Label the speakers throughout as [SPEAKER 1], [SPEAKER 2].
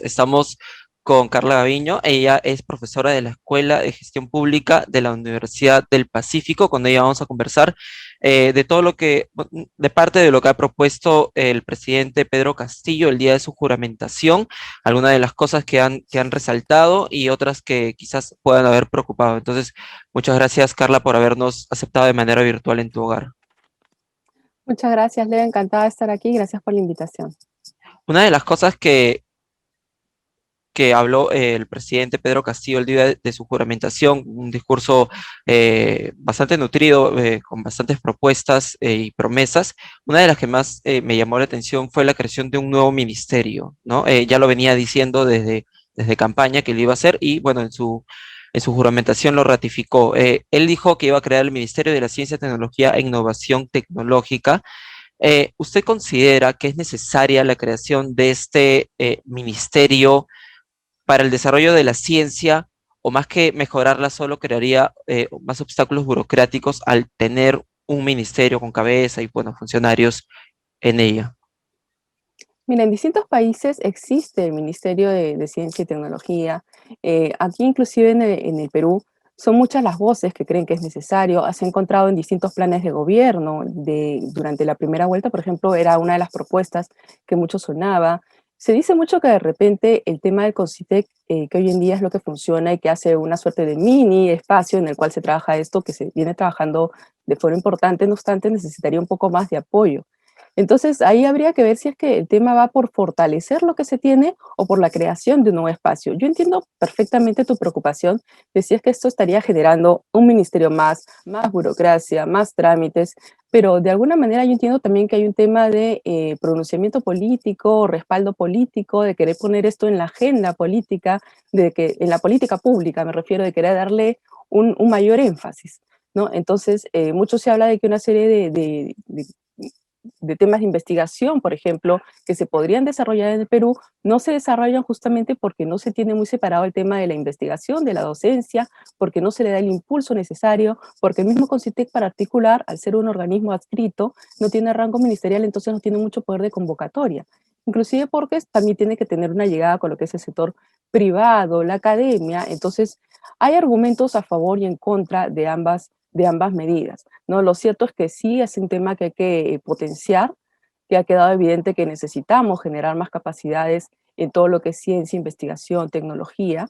[SPEAKER 1] Estamos con Carla Gaviño. Ella es profesora de la Escuela de Gestión Pública de la Universidad del Pacífico. Con ella vamos a conversar de todo lo que, de parte de lo que ha propuesto el presidente Pedro Castillo el día de su juramentación, algunas de las cosas que han resaltado y otras que quizás puedan haber preocupado. Entonces, muchas gracias, Carla, por habernos aceptado de manera virtual en tu hogar.
[SPEAKER 2] Muchas gracias, Leo. Encantada de estar aquí. Gracias por la invitación.
[SPEAKER 1] Una de las cosas que habló el presidente Pedro Castillo el día de su juramentación, un discurso bastante nutrido, con bastantes propuestas y promesas. Una de las que más me llamó la atención fue la creación de un nuevo ministerio, ¿no? Ya lo venía diciendo desde campaña que lo iba a hacer y bueno, en su juramentación lo ratificó. Él dijo que iba a crear el Ministerio de la Ciencia, Tecnología e Innovación Tecnológica. ¿Usted considera que es necesaria la creación de este ministerio para el desarrollo de la ciencia, o más que mejorarla, solo crearía más obstáculos burocráticos al tener un ministerio con cabeza y buenos funcionarios en ella?
[SPEAKER 2] Mira, en distintos países existe el Ministerio de Ciencia y Tecnología. Aquí, inclusive en el Perú, son muchas las voces que creen que es necesario. Se ha encontrado en distintos planes de gobierno. Durante la primera vuelta, por ejemplo, era una de las propuestas que mucho sonaba. Se dice mucho que de repente el tema del CONCITEC, que hoy en día es lo que funciona y que hace una suerte de mini espacio en el cual se trabaja esto, que se viene trabajando de forma importante, no obstante, necesitaría un poco más de apoyo. Entonces, ahí habría que ver si es que el tema va por fortalecer lo que se tiene o por la creación de un nuevo espacio. Yo entiendo perfectamente tu preocupación de si es que esto estaría generando un ministerio más burocracia, más trámites, pero de alguna manera yo entiendo también que hay un tema de pronunciamiento político, respaldo político, de querer poner esto en la agenda política, de que en la política pública me refiero, de querer darle un mayor énfasis, ¿no? Entonces, mucho se habla de que una serie de temas de investigación, por ejemplo, que se podrían desarrollar en el Perú, no se desarrollan justamente porque no se tiene muy separado el tema de la investigación, de la docencia, porque no se le da el impulso necesario, porque el mismo CONCITEC para articular, al ser un organismo adscrito, no tiene rango ministerial, entonces no tiene mucho poder de convocatoria. Inclusive porque también tiene que tener una llegada con lo que es el sector privado, la academia, entonces hay argumentos a favor y en contra de ambas medidas, ¿no? Lo cierto es que sí es un tema que hay que potenciar, que ha quedado evidente que necesitamos generar más capacidades en todo lo que es ciencia, investigación, tecnología.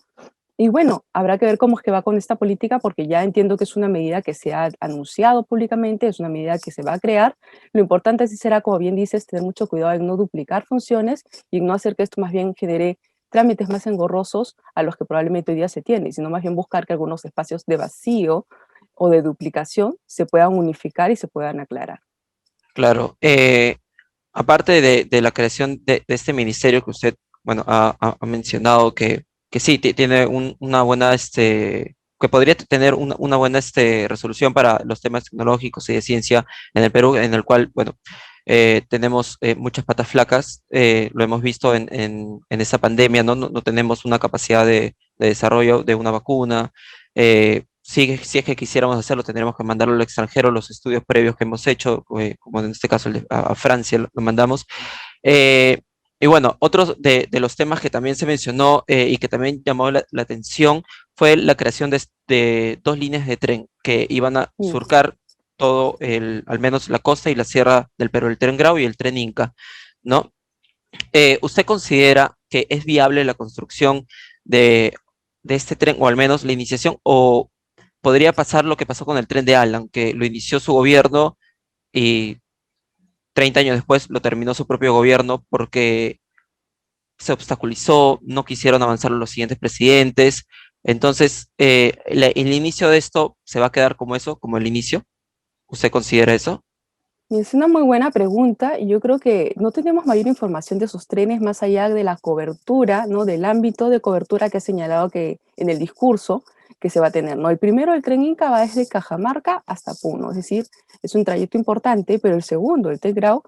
[SPEAKER 2] Y bueno, habrá que ver cómo es que va con esta política, porque ya entiendo que es una medida que se ha anunciado públicamente, es una medida que se va a crear. Lo importante sí será, como bien dices, tener mucho cuidado en no duplicar funciones y en no hacer que esto más bien genere trámites más engorrosos a los que probablemente hoy día se tiene, sino más bien buscar que algunos espacios de vacío o de duplicación se puedan unificar y se puedan aclarar.
[SPEAKER 1] Claro, aparte de la creación de este ministerio que usted, bueno, ha mencionado que sí, tiene una buena, que podría tener una buena resolución para los temas tecnológicos y de ciencia en el Perú, en el cual, bueno, tenemos muchas patas flacas. Lo hemos visto en esta pandemia, ¿no? No tenemos una capacidad de desarrollo de una vacuna. Si es que quisiéramos hacerlo, tendríamos que mandarlo al extranjero, los estudios previos que hemos hecho, como en este caso a Francia lo mandamos. Eh, y bueno, otro de los temas que también se mencionó y que también llamó la atención fue la creación de dos líneas de tren que iban a
[SPEAKER 2] Mm.
[SPEAKER 1] surcar al menos la costa y la sierra del Perú, el tren Grau y el tren Inca, ¿no? ¿Usted considera que es viable la construcción de, de este tren, o al menos la iniciación, o podría pasar lo que pasó con el tren de Alan, que lo inició su gobierno y 30 años después lo terminó su propio gobierno porque se obstaculizó, no quisieron avanzar los siguientes presidentes? Entonces, el inicio de esto se va a quedar como eso, como el inicio. ¿Usted considera eso?
[SPEAKER 2] Es una muy buena pregunta y yo creo que no tenemos mayor información de esos trenes más allá de la cobertura, ¿no? Del ámbito de cobertura que ha señalado que en el discurso que se va a tener, ¿no? El primero, el tren Inca, va desde Cajamarca hasta Puno, es decir, es un trayecto importante, pero el segundo, el tren Grau,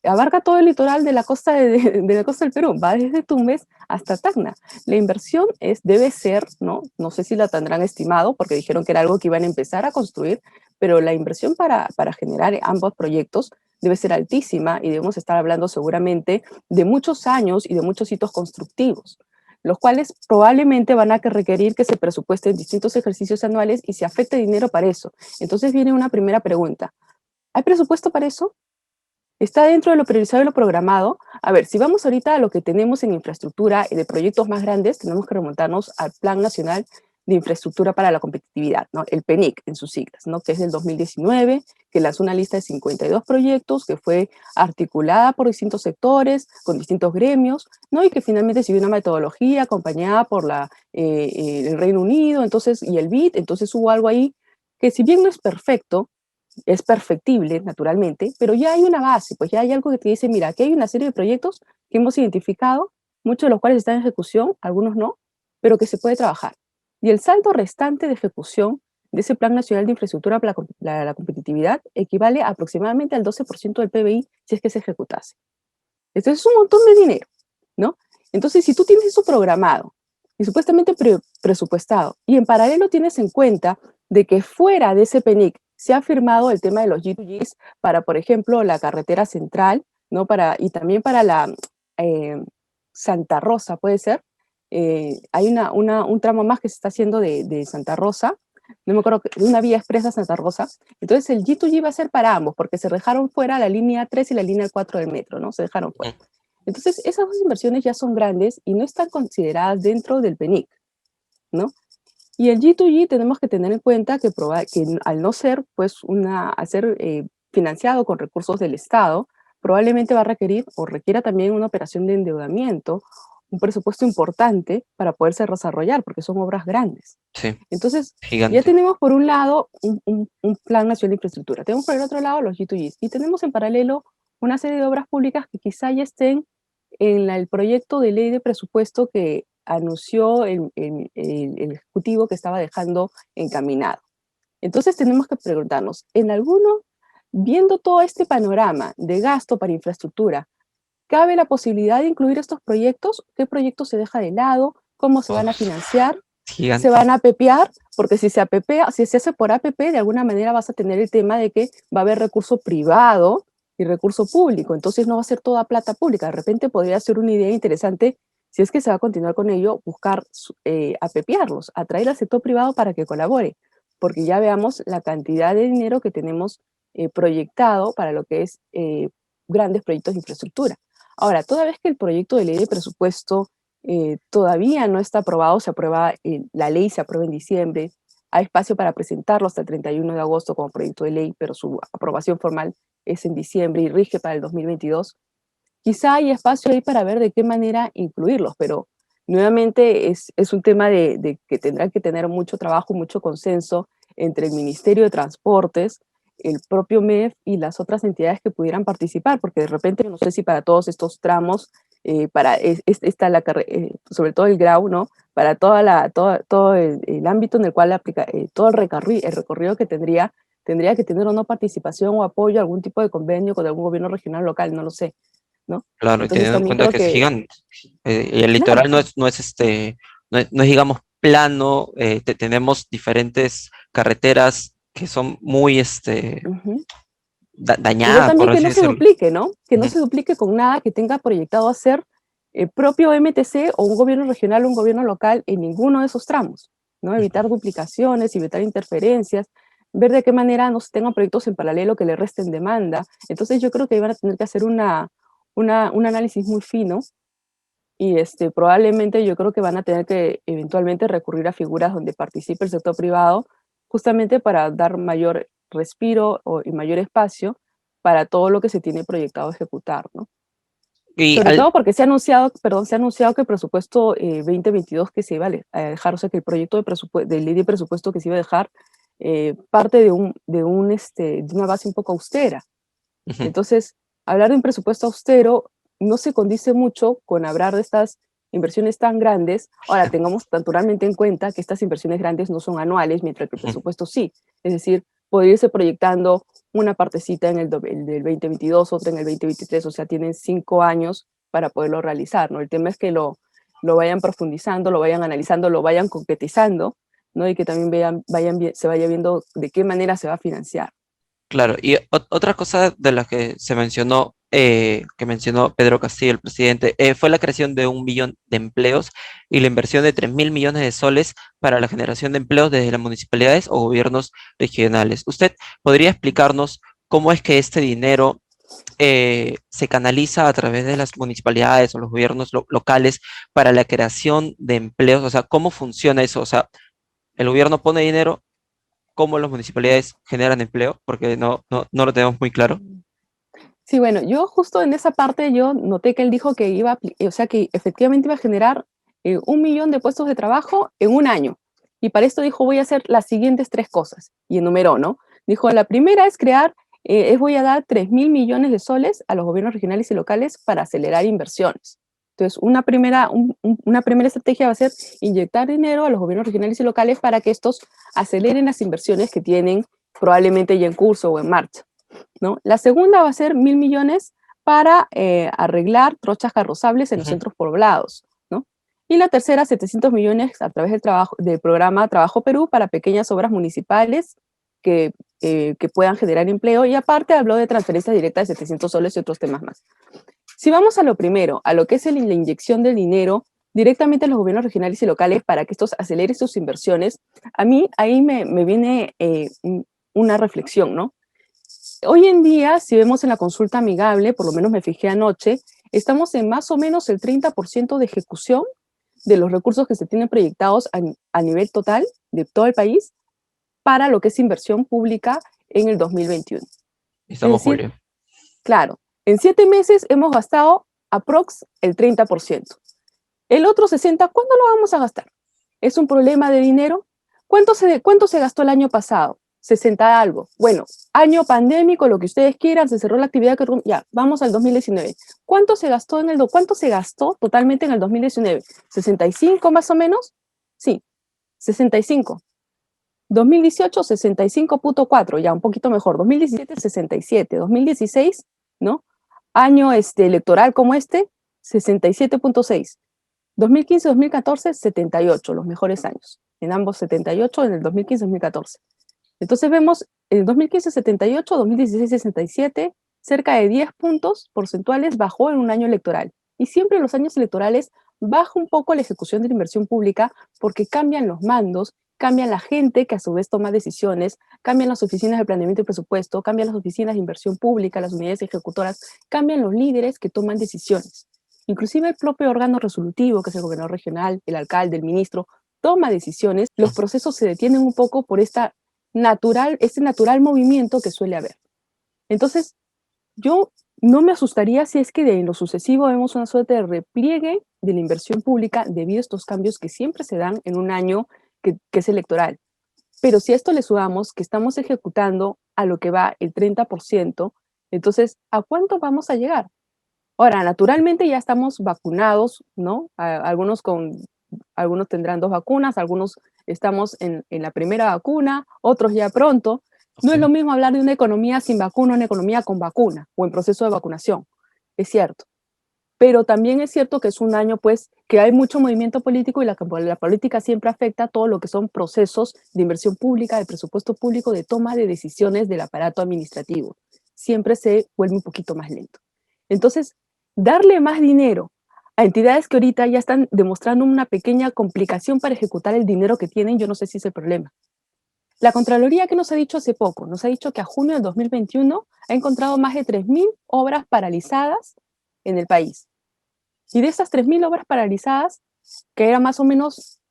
[SPEAKER 2] abarca todo el litoral de la costa de la costa del Perú, va desde Tumbes hasta Tacna. La inversión debe ser, ¿no? No sé si la tendrán estimado, porque dijeron que era algo que iban a empezar a construir, pero la inversión para generar ambos proyectos debe ser altísima y debemos estar hablando seguramente de muchos años y de muchos hitos constructivos, los cuales probablemente van a requerir que se presupuesten distintos ejercicios anuales y se afecte dinero para eso. Entonces viene una primera pregunta. ¿Hay presupuesto para eso? ¿Está dentro de lo priorizado y lo programado? A ver, si vamos ahorita a lo que tenemos en infraestructura y de proyectos más grandes, tenemos que remontarnos al Plan Nacional de Infraestructura para la Competitividad, ¿no? El PENIC en sus siglas, ¿no? Que es del 2019, que lanzó una lista de 52 proyectos que fue articulada por distintos sectores, con distintos gremios, ¿no? Y que finalmente siguió una metodología acompañada por el Reino Unido, entonces, y el BID, entonces hubo algo ahí que si bien no es perfecto, es perfectible, naturalmente, pero ya hay una base, pues ya hay algo que te dice, mira, aquí hay una serie de proyectos que hemos identificado, muchos de los cuales están en ejecución, algunos no, pero que se puede trabajar. Y el saldo restante de ejecución de ese Plan Nacional de Infraestructura para la Competitividad equivale a aproximadamente al 12% del PBI si es que se ejecutase. Esto es un montón de dinero, ¿no? Entonces, si tú tienes eso programado y supuestamente presupuestado, y en paralelo tienes en cuenta de que fuera de ese PENIC se ha firmado el tema de los G2Gs para, por ejemplo, la carretera central, ¿no? Y también para la eh, Santa Rosa, puede ser. Hay un tramo más que se está haciendo de Santa Rosa, no me acuerdo, de una vía expresa a Santa Rosa. Entonces el G2G va a ser para ambos, porque se dejaron fuera la línea 3 y la línea 4 del metro, ¿no? Se dejaron fuera.
[SPEAKER 1] Ujú.
[SPEAKER 2] Entonces esas dos inversiones ya son grandes y no están consideradas dentro del PENIC, ¿no? Y el G2G tenemos que tener en cuenta que al no ser, pues, al ser financiado con recursos del Estado, probablemente va a requerir o requiera también una operación de endeudamiento, un presupuesto importante para poderse desarrollar, porque son obras grandes.
[SPEAKER 1] Sí,
[SPEAKER 2] Entonces, ya
[SPEAKER 1] gigante.
[SPEAKER 2] tenemos por un lado un plan nacional de infraestructura, tenemos por el otro lado los G2Gs y tenemos en paralelo una serie de obras públicas que quizá ya estén en el proyecto de ley de presupuesto que anunció el Ejecutivo que estaba dejando encaminado. Entonces tenemos que preguntarnos, ¿en alguno, viendo todo este panorama de gasto para infraestructura, cabe la posibilidad de incluir estos proyectos? ¿Qué proyectos se deja de lado? ¿Cómo se van a
[SPEAKER 1] Uf,
[SPEAKER 2] financiar? ¿Se
[SPEAKER 1] gigante.
[SPEAKER 2] van a apepear? Porque si se apepea, si se hace por APP, de alguna manera vas a tener el tema de que va a haber recurso privado y recurso público, entonces no va a ser toda plata pública. De repente podría ser una idea interesante, si es que se va a continuar con ello, buscar apepearlos, atraer al sector privado para que colabore, porque ya veamos la cantidad de dinero que tenemos proyectado para lo que es grandes proyectos de infraestructura. Ahora, toda vez que el proyecto de ley de presupuesto todavía no está aprobado, la ley se aprueba en diciembre, hay espacio para presentarlo hasta el 31 de agosto como proyecto de ley, pero su aprobación formal es en diciembre y rige para el 2022. Quizá hay espacio ahí para ver de qué manera incluirlos, pero nuevamente es un tema de que tendrán que tener mucho trabajo, mucho consenso entre el Ministerio de Transportes, el propio MEF y las otras entidades que pudieran participar, porque de repente no sé si para todos estos tramos, está sobre todo el GRAU, ¿no? Para todo el ámbito en el cual aplica, todo el recorrido que tendría que tener o no participación o apoyo, algún tipo de convenio con algún gobierno regional local, no lo sé, ¿no?
[SPEAKER 1] Claro, y
[SPEAKER 2] Entonces
[SPEAKER 1] teniendo en
[SPEAKER 2] también
[SPEAKER 1] cuenta
[SPEAKER 2] creo
[SPEAKER 1] que es
[SPEAKER 2] que,
[SPEAKER 1] gigante. Y el
[SPEAKER 2] claro,
[SPEAKER 1] litoral no es, digamos, plano. Tenemos diferentes carreteras que son muy
[SPEAKER 2] ujú. Y ver
[SPEAKER 1] dañadas, por
[SPEAKER 2] también que
[SPEAKER 1] así
[SPEAKER 2] no se
[SPEAKER 1] decirlo.
[SPEAKER 2] duplique, ¿no? Que no
[SPEAKER 1] Ujú,
[SPEAKER 2] se duplique con nada que tenga proyectado hacer el propio MTC o un gobierno regional o un gobierno local en ninguno de esos tramos, ¿no?
[SPEAKER 1] ujú.
[SPEAKER 2] Evitar duplicaciones, evitar interferencias, ver de qué manera no se tengan proyectos en paralelo que le resten demanda. Entonces yo creo que van a tener que hacer un análisis muy fino y probablemente yo creo que van a tener que eventualmente recurrir a figuras donde participe el sector privado, justamente para dar mayor respiro y mayor espacio para todo lo que se tiene proyectado ejecutar, ¿no?
[SPEAKER 1] Y
[SPEAKER 2] Sobre todo porque se ha anunciado, perdón, se ha anunciado que el presupuesto 2022 que se iba a dejar, o sea, que el proyecto de ley de presupuesto que se iba a dejar parte de una base un poco austera.
[SPEAKER 1] ujú,
[SPEAKER 2] Entonces, hablar de un presupuesto austero no se condice mucho con hablar de estas inversiones tan grandes. Ahora, tengamos naturalmente en cuenta que estas inversiones grandes no son anuales, mientras que el
[SPEAKER 1] ujú.
[SPEAKER 2] presupuesto sí. Es decir, podría irse proyectando una partecita el del 2022, otra en el 2023, o sea, tienen 5 años para poderlo realizar, ¿no? El tema es que lo vayan profundizando, lo vayan analizando, lo vayan concretizando, ¿no? Y que también se vaya viendo de qué manera se va a financiar.
[SPEAKER 1] Claro, y otra cosa de la que se mencionó, que mencionó Pedro Castillo, el presidente, fue la creación de 1 millón de empleos y la inversión de 3.000 millones de soles para la generación de empleos desde las municipalidades o gobiernos regionales. ¿Usted podría explicarnos cómo es que este dinero se canaliza a través de las municipalidades o los gobiernos locales para la creación de empleos? O sea, ¿cómo funciona eso? O sea, el gobierno pone dinero, ¿cómo las municipalidades generan empleo? Porque no lo tenemos muy claro.
[SPEAKER 2] Sí, bueno, yo justo en esa parte yo noté que él dijo que iba o sea, que efectivamente iba a generar 1 millón de puestos de trabajo en un año. Y para esto dijo, voy a hacer las siguientes tres cosas. Y enumeró, ¿no? Dijo, la primera es crear, voy a dar 3.000 millones de soles a los gobiernos regionales y locales para acelerar inversiones. Entonces, una primera estrategia va a ser inyectar dinero a los gobiernos regionales y locales para que estos aceleren las inversiones que tienen probablemente ya en curso o en marcha. ¿No? La segunda va a ser 1.000 millones para arreglar trochas carrozables en los
[SPEAKER 1] Ujú.
[SPEAKER 2] centros poblados, ¿no? Y la tercera, 700 millones a través del programa Trabajo Perú para pequeñas obras municipales que puedan generar empleo. Y aparte habló de transferencias directas de 700 soles y otros temas más. Si vamos a lo primero, a lo que es la inyección del dinero directamente a los gobiernos regionales y locales para que estos aceleren sus inversiones, a mí ahí me viene una reflexión, ¿no? Hoy en día, si vemos en la consulta amigable, por lo menos me fijé anoche, estamos en más o menos el 30% de ejecución de los recursos que se tienen proyectados a nivel total de todo el país para lo que es inversión pública en el 2021. Es
[SPEAKER 1] Estamos
[SPEAKER 2] decir,
[SPEAKER 1] Julio.
[SPEAKER 2] claro, en 7 meses hemos gastado aprox el 30%. El otro 60%, ¿cuándo lo vamos a gastar? ¿Es un problema de dinero? ¿Cuánto se gastó el año pasado? 60 algo. Bueno, año pandémico, lo que ustedes quieran, se cerró la actividad que ya, vamos al 2019. ¿Cuánto se gastó totalmente en el 2019? ¿65 más o menos? Sí, 65. 2018, 65.4, ya un poquito mejor. 2017, 67. 2016, ¿no? Año electoral como 67.6. 2015-2014, 78, los mejores años. En ambos 78, en el 2015-2014. Entonces vemos en el 2015 78, 2016 67, cerca de 10 puntos porcentuales bajó en un año electoral. Y siempre en los años electorales baja un poco la ejecución de la inversión pública porque cambian los mandos, cambian la gente que a su vez toma decisiones, cambian las oficinas de planeamiento y presupuesto, cambian las oficinas de inversión pública, las unidades ejecutoras, cambian los líderes que toman decisiones. Inclusive el propio órgano resolutivo, que es el gobernador regional, el alcalde, el ministro, toma decisiones, los procesos se detienen un poco por este natural movimiento que suele haber. Entonces, yo no me asustaría si es que en lo sucesivo vemos una suerte de repliegue de la inversión pública debido a estos cambios que siempre se dan en un año que es electoral. Pero si a esto le sumamos que estamos ejecutando a lo que va el 30%, entonces, ¿a cuánto vamos a llegar? Ahora, naturalmente ya estamos vacunados, ¿no? Algunos tendrán 2 vacunas, algunos estamos en la primera vacuna, otros ya pronto. No es
[SPEAKER 1] Ok.
[SPEAKER 2] lo mismo hablar de una economía sin vacuna, una economía con vacuna o en proceso de vacunación, es cierto. Pero también es cierto que es un año, pues, que hay mucho movimiento político y la política siempre afecta todo lo que son procesos de inversión pública, de presupuesto público, de toma de decisiones del aparato administrativo. Siempre se vuelve un poquito más lento. Entonces, darle más dinero a entidades que ahorita ya están demostrando una pequeña complicación para ejecutar el dinero que tienen, yo no sé si es el problema. La Contraloría que nos ha dicho hace poco, nos ha dicho que a junio del 2021 ha encontrado más de 3.000 obras paralizadas en el país. Y de esas 3.000 obras paralizadas, que eran más o menos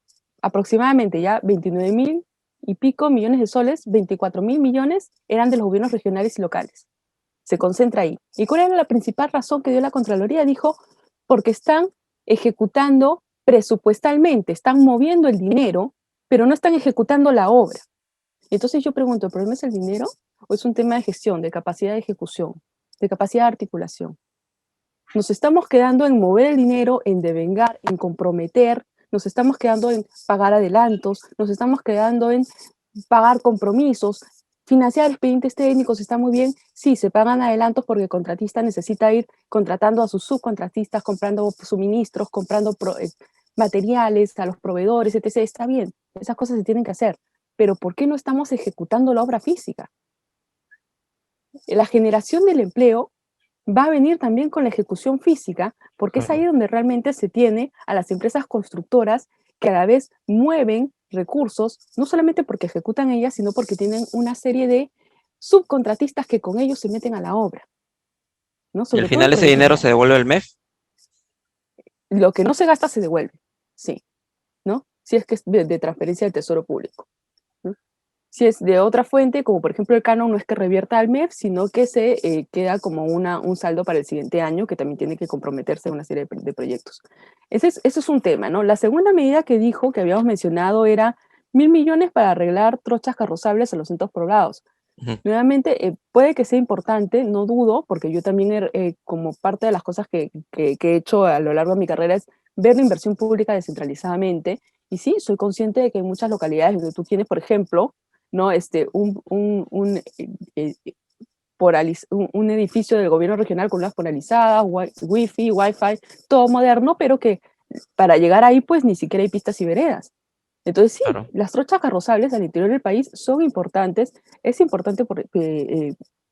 [SPEAKER 2] aproximadamente ya 29.000 y pico millones de soles, 24.000 millones eran de los gobiernos regionales y locales. Se concentra ahí. ¿Y cuál era la principal razón que dio la Contraloría? Dijo, porque están ejecutando presupuestalmente, están moviendo el dinero, pero no están ejecutando la obra. Entonces yo pregunto, ¿el problema es el dinero o es un tema de gestión, de capacidad de ejecución, de capacidad de articulación? Nos estamos quedando en mover el dinero, en devengar, en comprometer, nos estamos quedando en pagar adelantos, nos estamos quedando en pagar compromisos, financiar expedientes técnicos está muy bien, sí, se pagan adelantos porque el contratista necesita ir contratando a sus subcontratistas, comprando suministros, comprando materiales a los proveedores, etc. Está bien, esas cosas se tienen que hacer, pero ¿por qué no estamos ejecutando la obra física? la generación del empleo va a venir también con la ejecución física, porque es ahí
[SPEAKER 1] Claro.
[SPEAKER 2] donde realmente se tiene a las empresas constructoras que a la vez mueven recursos, no solamente porque ejecutan ellas, sino porque tienen una serie de subcontratistas que con ellos se meten a la obra, ¿no?
[SPEAKER 1] Y al
[SPEAKER 2] Sobre todo en
[SPEAKER 1] final ese
[SPEAKER 2] proyectos
[SPEAKER 1] dinero se
[SPEAKER 2] grandes.
[SPEAKER 1] devuelve al MEF.
[SPEAKER 2] Lo que no se gasta se devuelve, sí, ¿no? Si es que es de transferencia del Tesoro Público, ¿no? Si es de otra fuente, como por ejemplo el canon, no es que revierta al MEF, sino que se queda como un saldo para el siguiente año, que también tiene que comprometerse en una serie de proyectos. Ese es un tema, ¿no? La segunda medida que dijo, que habíamos mencionado, era 1.000 millones para arreglar trochas carrozables en los centros poblados.
[SPEAKER 1] Ujú.
[SPEAKER 2] Nuevamente, puede que sea importante, no dudo, porque yo también, como parte de las cosas que he hecho a lo largo de mi carrera es ver la inversión pública descentralizadamente. Y sí, soy consciente de que hay muchas localidades donde tú tienes, por ejemplo, ¿no? Eh, un edificio del gobierno regional con unas polarizadas, wifi, wifi, todo moderno, pero que para llegar ahí pues ni siquiera hay pistas y veredas. Entonces sí,
[SPEAKER 1] Claro.
[SPEAKER 2] las trochas carrozables al interior del país son importantes, es importante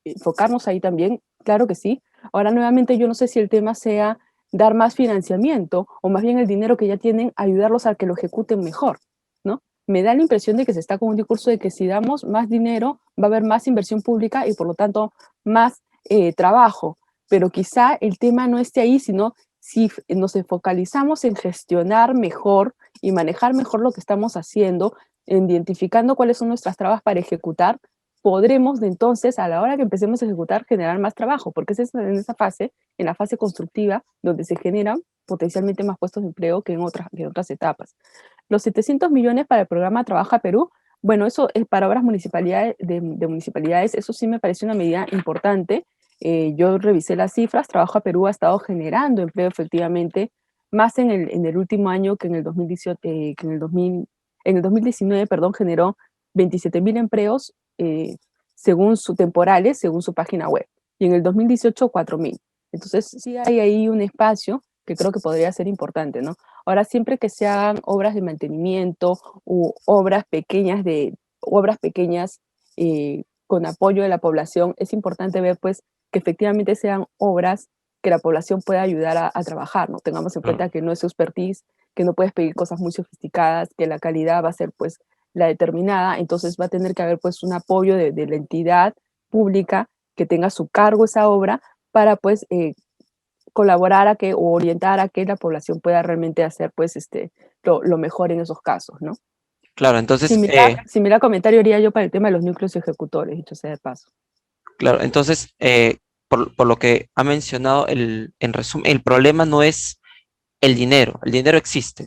[SPEAKER 2] enfocarnos ahí también, claro que sí. Ahora nuevamente yo no sé si el tema sea dar más financiamiento o más bien el dinero que ya tienen, ayudarlos a que lo ejecuten mejor, ¿no? Me da la impresión de que se está con un discurso de que si damos más dinero va a haber más inversión pública y por lo tanto más trabajo, pero quizá el tema no esté ahí, sino si nos focalizamos en gestionar mejor y manejar mejor lo que estamos haciendo, identificando cuáles son nuestras trabas para ejecutar, podremos de entonces, a la hora que empecemos a ejecutar, generar más trabajo, porque es en esa fase, en la fase constructiva, donde se generan potencialmente más puestos de empleo que en otras etapas. Los 700 millones para el programa Trabaja Perú, bueno, eso es para obras municipalidades, de municipalidades, eso sí me parece una medida importante. Yo revisé las cifras, Trabaja Perú ha estado generando empleo efectivamente más en el último año que en el 2018, que en el 2019, perdón, generó 27.000 empleos según su temporales, según su página web. Y en el 2018, 4.000. Entonces, sí hay ahí un espacio que creo que podría ser importante, ¿no? Ahora, siempre que se hagan obras de mantenimiento u obras pequeñas con apoyo de la población, es importante ver, pues, que efectivamente sean obras que la población pueda ayudar a trabajar, ¿no? Tengamos en
[SPEAKER 1] Claro.
[SPEAKER 2] cuenta que no es su expertise, que no puedes pedir cosas muy sofisticadas, que la calidad va a ser, pues, la determinada, entonces va a tener que haber, pues, un apoyo de la entidad pública que tenga a su cargo esa obra para, pues, colaborar a que o orientar a que la población pueda realmente hacer, pues, lo mejor en esos casos, ¿no?
[SPEAKER 1] Claro, entonces,
[SPEAKER 2] Similar comentario haría yo para el tema de los núcleos ejecutores, dicho sea de paso.
[SPEAKER 1] claro, entonces, por lo que ha mencionado, en resumen, el problema no es el dinero existe.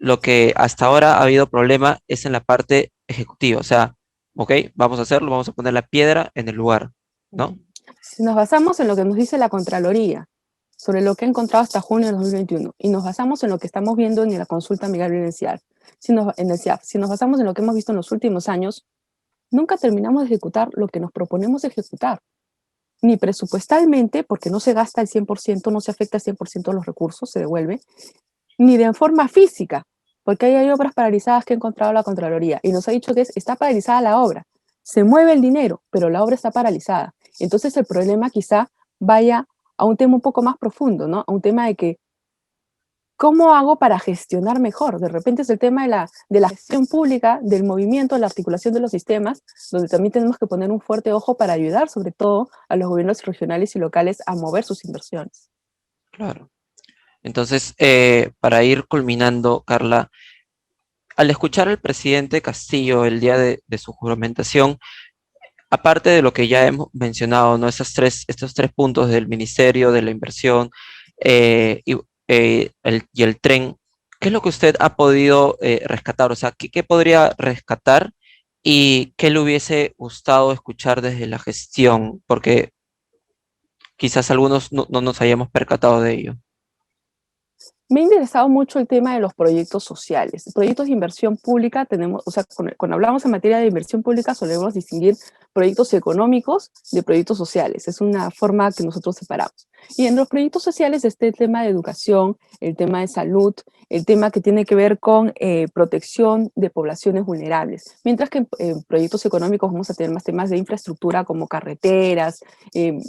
[SPEAKER 1] Lo que hasta ahora ha habido problema es en la parte ejecutiva, o sea, ok, vamos a hacerlo, vamos a poner la piedra en el lugar, ¿no?
[SPEAKER 2] Si nos basamos en lo que nos dice la Contraloría sobre lo que ha encontrado hasta junio de 2021 y nos basamos en lo que estamos viendo en la consulta amigable en el CIAF, en el CIAF, si nos basamos en lo que hemos visto en los últimos años, nunca terminamos de ejecutar lo que nos proponemos ejecutar, ni presupuestalmente, porque no se gasta el 100%, no se afecta el 100% de los recursos, se devuelve, ni de forma física, porque ahí hay obras paralizadas que ha encontrado la Contraloría y nos ha dicho que está paralizada la obra. Se mueve el dinero, pero la obra está paralizada. Entonces el problema quizá vaya a un tema un poco más profundo, ¿no? A un tema de que, ¿cómo hago para gestionar mejor? De repente es el tema de la gestión pública, del movimiento, de la articulación de los sistemas, donde también tenemos que poner un fuerte ojo para ayudar, sobre todo, a los gobiernos regionales y locales a mover sus inversiones.
[SPEAKER 1] Claro. Entonces, para ir culminando, Carla, al escuchar al presidente Castillo el día de su juramentación, aparte de lo que ya hemos mencionado, ¿no? Estos tres puntos del Ministerio de la Inversión y el tren, ¿qué es lo que usted ha podido rescatar? O sea, ¿qué podría rescatar y qué le hubiese gustado escuchar desde la gestión? Porque quizás algunos no nos hayamos percatado de ello.
[SPEAKER 2] Me ha interesado mucho el tema de los proyectos sociales. Proyectos de inversión pública tenemos, o sea, cuando hablamos en materia de inversión pública solemos distinguir proyectos económicos de proyectos sociales. Es una forma que nosotros separamos. Y en los proyectos sociales está el tema de educación, el tema de salud, el tema que tiene que ver con protección de poblaciones vulnerables. Mientras que en proyectos económicos vamos a tener más temas de infraestructura como carreteras,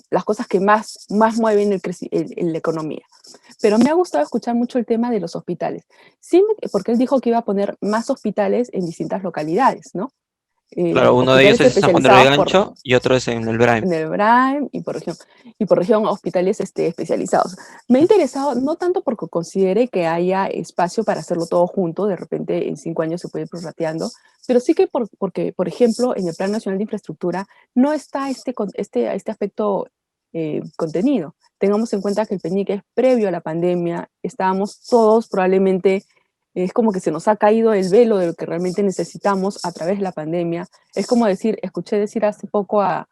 [SPEAKER 2] las cosas que más mueven la economía. Pero me ha gustado escuchar mucho el tema de los hospitales. Sí, porque él dijo que iba a poner más hospitales en distintas localidades, ¿no?
[SPEAKER 1] Claro, uno de ellos
[SPEAKER 2] Hospitales
[SPEAKER 1] es en San Juan de
[SPEAKER 2] especializados por
[SPEAKER 1] Lurigancho y otro es en el Brain.
[SPEAKER 2] en el Brain y por región hospitales especializados. Me ha interesado, no tanto porque considere que haya espacio para hacerlo todo junto, de repente en 5 años se puede ir prorrateando, pero sí que porque, por ejemplo, en el Plan Nacional de Infraestructura no está este aspecto contenido. Tengamos en cuenta que el Peñique es previo a la pandemia, estábamos todos probablemente, es como que se nos ha caído el velo de lo que realmente necesitamos a través de la pandemia. Es como decir, escuché decir hace poco al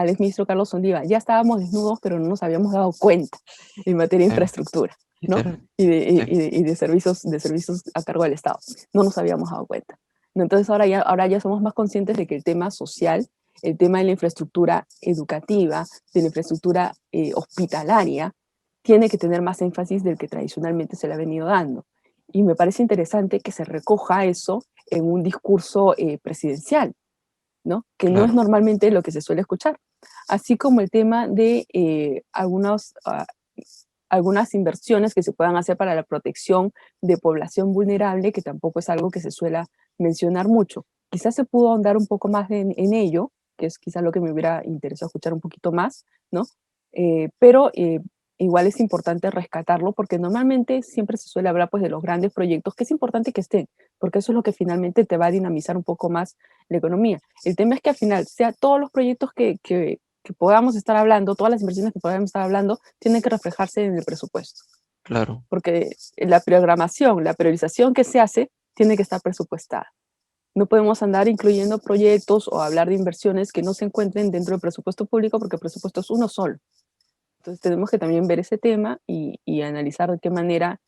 [SPEAKER 2] exministro Carlos Ondiva, ya estábamos desnudos, pero no nos habíamos dado cuenta en materia de
[SPEAKER 1] Sí,
[SPEAKER 2] infraestructura, ¿no?
[SPEAKER 1] literal. Sí,
[SPEAKER 2] Y de servicios a cargo del Estado. No nos habíamos dado cuenta. ¿No? Entonces ahora ya somos más conscientes de que el tema social, el tema de la infraestructura educativa, de la infraestructura hospitalaria, tiene que tener más énfasis del que tradicionalmente se le ha venido dando. Y me parece interesante que se recoja eso en un discurso presidencial, ¿no? Que no es
[SPEAKER 1] claro,
[SPEAKER 2] normalmente lo que se suele escuchar. Así como el tema de algunas inversiones que se puedan hacer para la protección de población vulnerable, que tampoco es algo que se suele mencionar mucho. Quizás se pudo ahondar un poco más en ello, que es quizás lo que me hubiera interesado escuchar un poquito más, ¿no? Pero igual es importante rescatarlo porque normalmente siempre se suele hablar pues de los grandes proyectos, que es importante que estén, porque eso es lo que finalmente te va a dinamizar un poco más la economía. El tema es que al final, sea todos los proyectos que podamos estar hablando, todas las inversiones que podamos estar hablando, tienen que reflejarse en el presupuesto,
[SPEAKER 1] claro,
[SPEAKER 2] porque la programación, la priorización que se hace, tiene que estar presupuestada. No podemos andar incluyendo proyectos o hablar de inversiones que no se encuentren dentro del presupuesto público porque el presupuesto es uno solo. Entonces tenemos que también ver ese tema y analizar de qué manera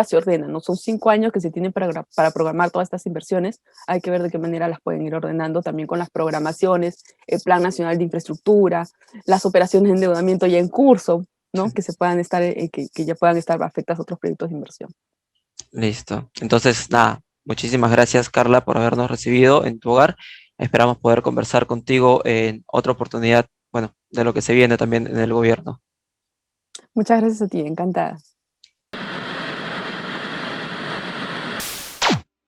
[SPEAKER 2] se ordena. No son 5 años que se tienen para programar todas estas inversiones. Hay que ver de qué manera las pueden ir ordenando también con las programaciones, el Plan Nacional de Infraestructura, las operaciones de endeudamiento ya en curso, ¿no?
[SPEAKER 1] sí,
[SPEAKER 2] Que se puedan estar, que ya puedan estar afectadas a otros proyectos de inversión.
[SPEAKER 1] listo. Entonces, nada, muchísimas gracias, Carla, por habernos recibido en tu hogar. Esperamos poder conversar contigo en otra oportunidad, bueno, de lo que se viene también en el gobierno.
[SPEAKER 2] Muchas gracias a ti, encantada.